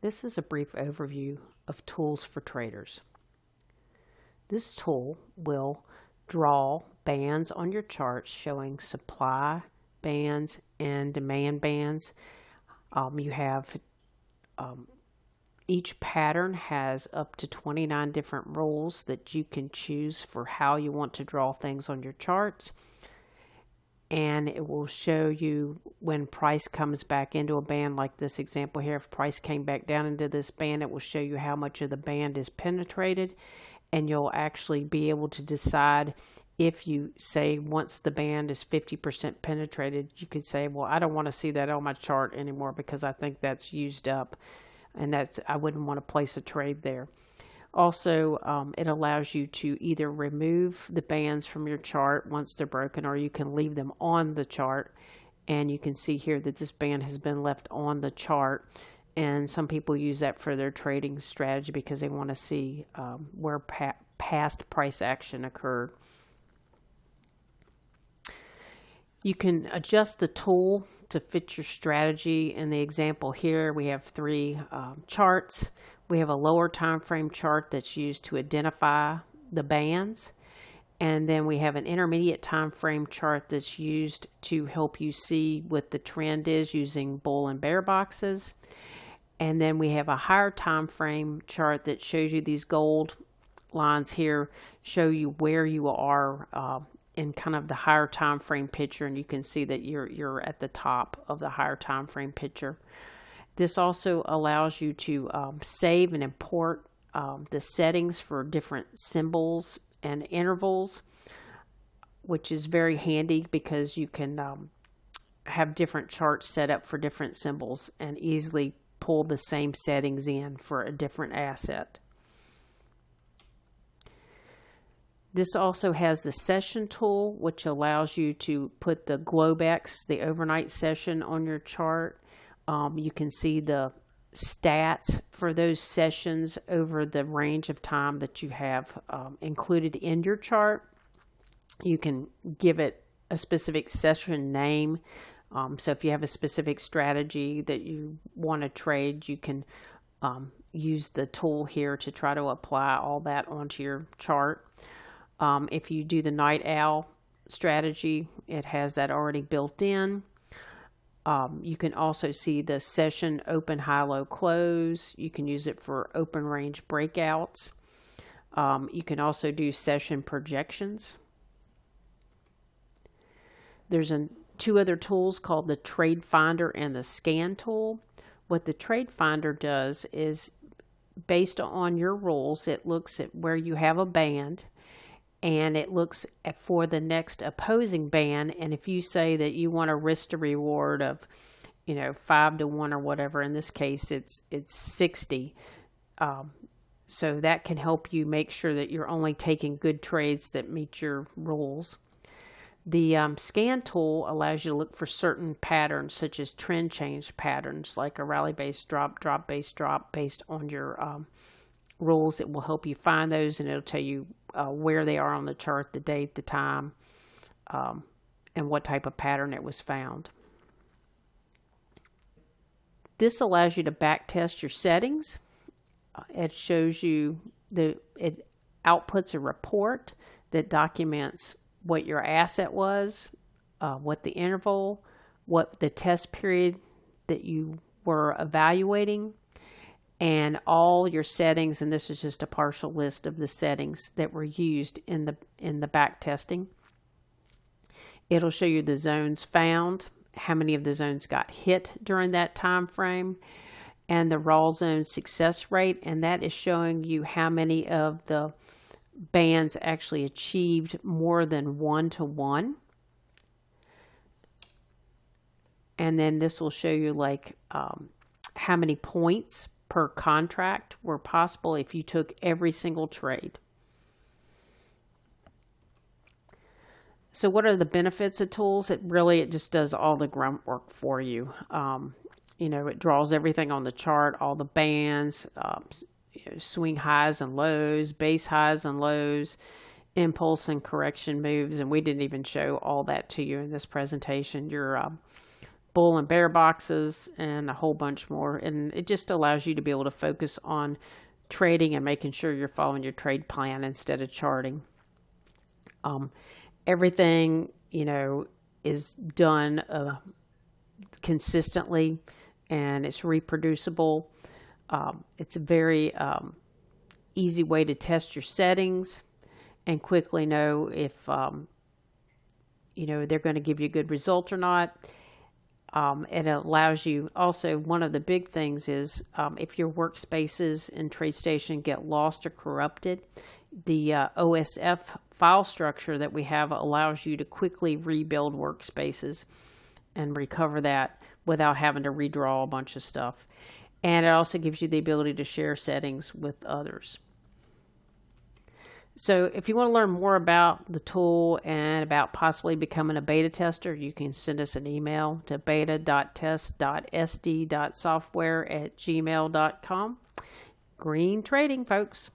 This is a brief overview of tools for traders. This tool will draw bands on your charts showing supply bands and demand bands. Each pattern has up to 29 different rules that you can choose for how you want to draw things on your charts. And it will show you when price comes back into a band, like this example here. If price came back down into this band, it will show you how much of the band is penetrated, and you'll actually be able to decide if you say once the band is 50% penetrated, you could say, well, I don't want to see that on my chart anymore because I think that's used up, and I wouldn't want to place a trade there. Also, it allows you to either remove the bands from your chart once they're broken, or you can leave them on the chart. And you can see here that this band has been left on the chart. And some people use that for their trading strategy because they want to see where past price action occurred. You can adjust the tool to fit your strategy. In the example here, we have three charts. We have a lower time frame chart that's used to identify the bands. And then we have an intermediate time frame chart that's used to help you see what the trend is using bull and bear boxes. And then we have a higher time frame chart that shows you these gold lines here, show you where you are in kind of the higher time frame picture, and you can see that you're at the top of the higher time frame picture. This also allows you to save and import the settings for different symbols and intervals, which is very handy because you can have different charts set up for different symbols and easily pull the same settings in for a different asset. This also has the session tool, which allows you to put the Globex, the overnight session, on your chart. You can see the stats for those sessions over the range of time that you have included in your chart. You can give it a specific session name. So if you have a specific strategy that you want to trade, you can use the tool here to try to apply all that onto your chart. If you do the night owl strategy, it has that already built in. You can also see the session open, high, low, close. You can use it for open range breakouts. You can also do session projections. There's two other tools called the Trade Finder and the Scan tool. What the Trade Finder does is, based on your rules, it looks at where you have a band, and it looks for the next opposing band. And if you say that you want a risk to reward of 5 to 1 or whatever, in this case it's 60, so that can help you make sure that you're only taking good trades that meet your rules. The scan tool allows you to look for certain patterns, such as trend change patterns, like a rally-based drop, drop-based drop, based on your rules. It will help you find those, and it'll tell you where they are on the chart, the date, the time, and what type of pattern it was found. This allows you to back test your settings. It shows you it outputs a report that documents what your asset was, what the interval, what the test period that you were evaluating, and all your settings. And this is just a partial list of the settings that were used in the back testing. It'll show you the zones found, how many of the zones got hit during that time frame, and the raw zone success rate, and that is showing you how many of the bands actually achieved more than 1-to-1. And then this will show you how many points per contract were possible if you took every single trade. So what are the benefits of tools? It just does all the grunt work for you. It draws everything on the chart, all the bands, swing highs and lows, base highs and lows, impulse and correction moves. And we didn't even show all that to you in this presentation. Your bull and bear boxes, and a whole bunch more. And it just allows you to be able to focus on trading and making sure you're following your trade plan instead of charting. Everything, is done consistently, and it's reproducible. It's a very easy way to test your settings and quickly know if they're going to give you a good result or not. It allows you also, one of the big things is if your workspaces in TradeStation get lost or corrupted, the OSF file structure that we have allows you to quickly rebuild workspaces and recover that without having to redraw a bunch of stuff. And it also gives you the ability to share settings with others. So if you want to learn more about the tool and about possibly becoming a beta tester, you can send us an email to beta.test.sd.software@gmail.com. Green trading, folks.